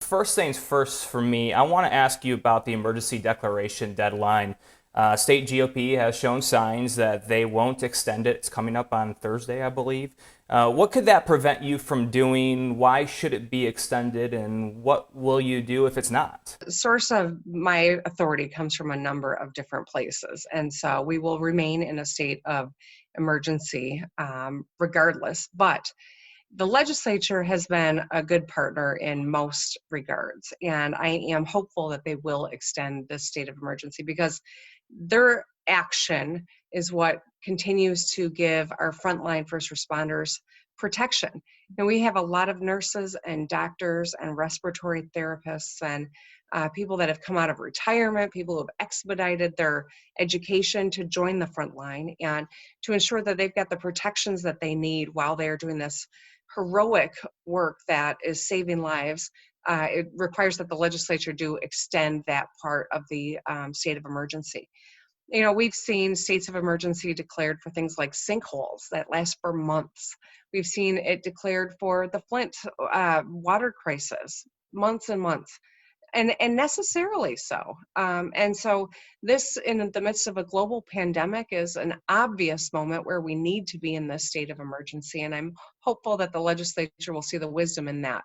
first things first for me, I want to ask you about the emergency declaration deadline. State GOP has shown signs that they won't extend it. It's coming up on Thursday, I believe. What could that prevent you from doing? Why should it be extended? And what will you do if it's not? The source of my authority comes from a number of different places. And so we will remain in a state of emergency regardless. But the legislature has been a good partner in most regards. And I am hopeful that they will extend this state of emergency because their action is what continues to give our frontline first responders protection. And we have a lot of nurses and doctors and respiratory therapists and people that have come out of retirement, people who have expedited their education to join the front line and to ensure that they've got the protections that they need while they're doing this heroic work that is saving lives. It requires that the legislature do extend that part of the state of emergency. You know, we've seen states of emergency declared for things like sinkholes that last for months. We've seen it declared for the Flint water crisis, months and months, and necessarily so. And so this, in the midst of a global pandemic, is an obvious moment where we need to be in this state of emergency. And I'm hopeful that the legislature will see the wisdom in that.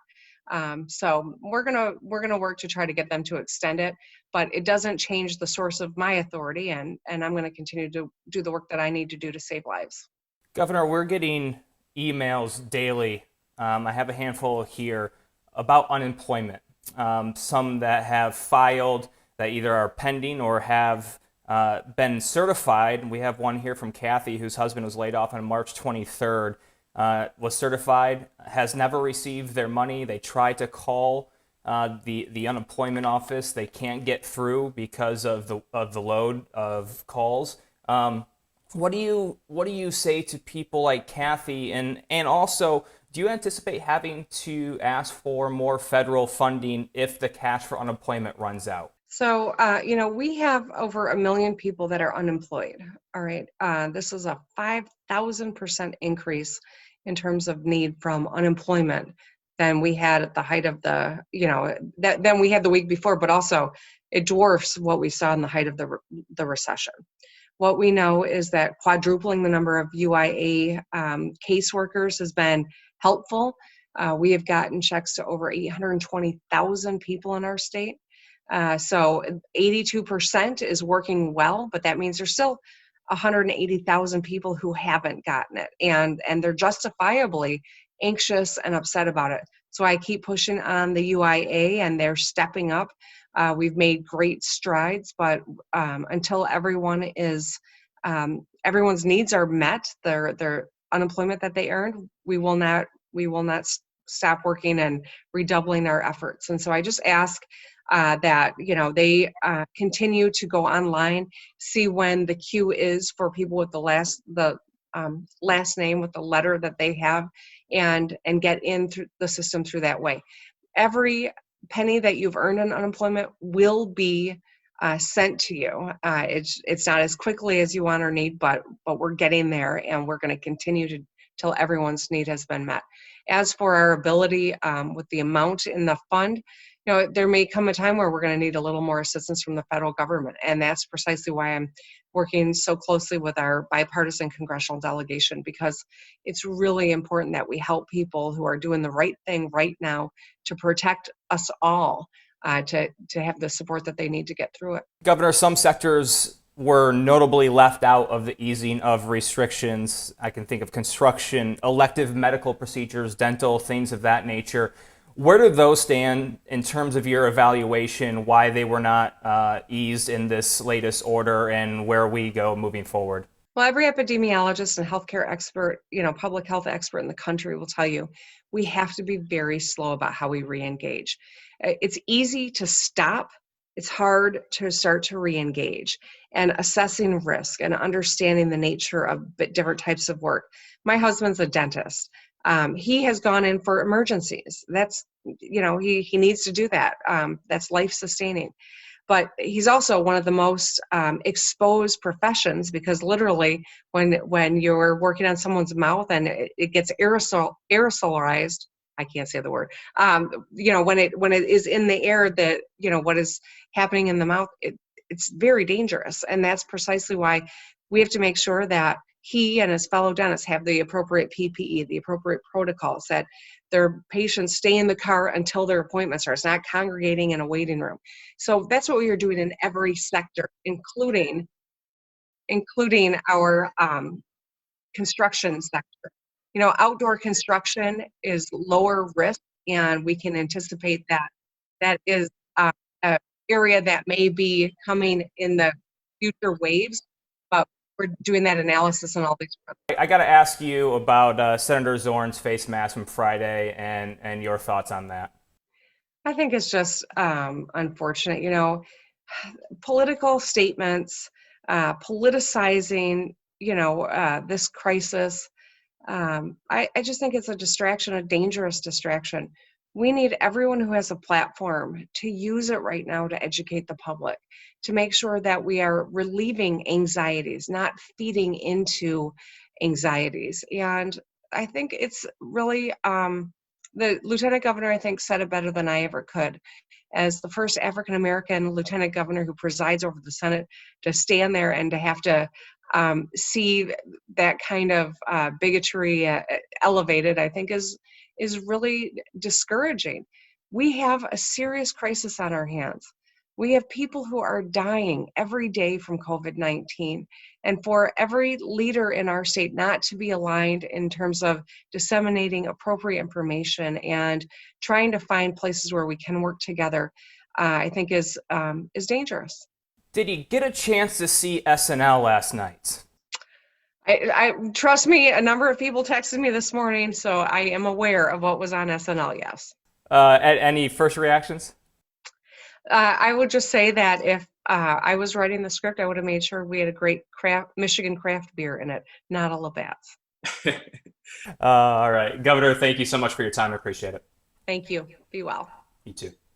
So we're gonna work to try to get them to extend it, but it doesn't change the source of my authority, and I'm going to continue to do the work that I need to do to save lives. Governor, we're getting emails daily. I have a handful here about unemployment. Some that have filed that either are pending or have been certified. We have one here from Kathy, whose husband was laid off on March 23rd. Was certified, has never received their money. They tried to call the unemployment office. They can't get through because of the load of calls. What do you say to people like Kathy, and also, do you anticipate having to ask for more federal funding if the cash for unemployment runs out? So, we have over 1 million people that are unemployed. All right. This is a 5,000% increase in terms of need from unemployment than we had at the height of than we had the week before, but also it dwarfs what we saw in the height of the recession. What we know is that quadrupling the number of UIA caseworkers has been helpful. We have gotten checks to over 820,000 people in our state. So 82% is working well, but that means there's still 180,000 people who haven't gotten it, and they're justifiably anxious and upset about it. So I keep pushing on the UIA, and they're stepping up. We've made great strides, but until everyone's needs are met, their unemployment that they earned, we will not stop working and redoubling our efforts. And so I just ask that they continue to go online, see when the queue is for people with the last name with the letter that they have, and get in through the system through that way. Every penny that you've earned in unemployment will be sent to you. It's not as quickly as you want or need, but we're getting there, and we're going to continue to till everyone's need has been met. As for our ability with the amount in the fund, there may come a time where we're going to need a little more assistance from the federal government. And that's precisely why I'm working so closely with our bipartisan congressional delegation, because it's really important that we help people who are doing the right thing right now to protect us all, to have the support that they need to get through it. Governor, some sectors were notably left out of the easing of restrictions. I can think of construction, elective medical procedures, dental, things of that nature. Where do those stand in terms of your evaluation, why they were not eased in this latest order, and where we go moving forward? Well, every epidemiologist and healthcare expert, public health expert in the country will tell you we have to be very slow about how we re-engage. It's easy to stop. It's hard to start to re-engage, and assessing risk and understanding the nature of different types of work. My husband's a dentist. He has gone in for emergencies. That's, he needs to do that. That's life sustaining. But he's also one of the most exposed professions, because literally when you're working on someone's mouth and it gets aerosolized, I can't say the word. When it is in the air, that what is happening in the mouth, it's very dangerous, and that's precisely why we have to make sure that he and his fellow dentists have the appropriate PPE, the appropriate protocols, that their patients stay in the car until their appointment starts, not congregating in a waiting room. So that's what we are doing in every sector, including our construction sector. Outdoor construction is lower risk, and we can anticipate that that is an area that may be coming in the future waves, but we're doing that analysis on all these fronts. I got to ask you about Senator Zorn's face mask from Friday and your thoughts on that. I think it's just unfortunate, political statements, politicizing, this crisis. I just think it's a distraction, a dangerous distraction. We need everyone who has a platform to use it right now to educate the public, to make sure that we are relieving anxieties, not feeding into anxieties. And I think it's really, the lieutenant governor, I think, said it better than I ever could. As the first African American lieutenant governor who presides over the Senate, to stand there and to have to see that kind of bigotry elevated, I think is really discouraging. We have a serious crisis on our hands. We have people who are dying every day from COVID-19. And for every leader in our state not to be aligned in terms of disseminating appropriate information and trying to find places where we can work together, I think is dangerous. Did you get a chance to see SNL last night? I trust me, a number of people texted me this morning, so I am aware of what was on SNL, yes. Any first reactions? I would just say that if I was writing the script, I would have made sure we had a great Michigan craft beer in it, not a Labatt's. All right. Governor, thank you so much for your time. I appreciate it. Thank you. Be well. You too.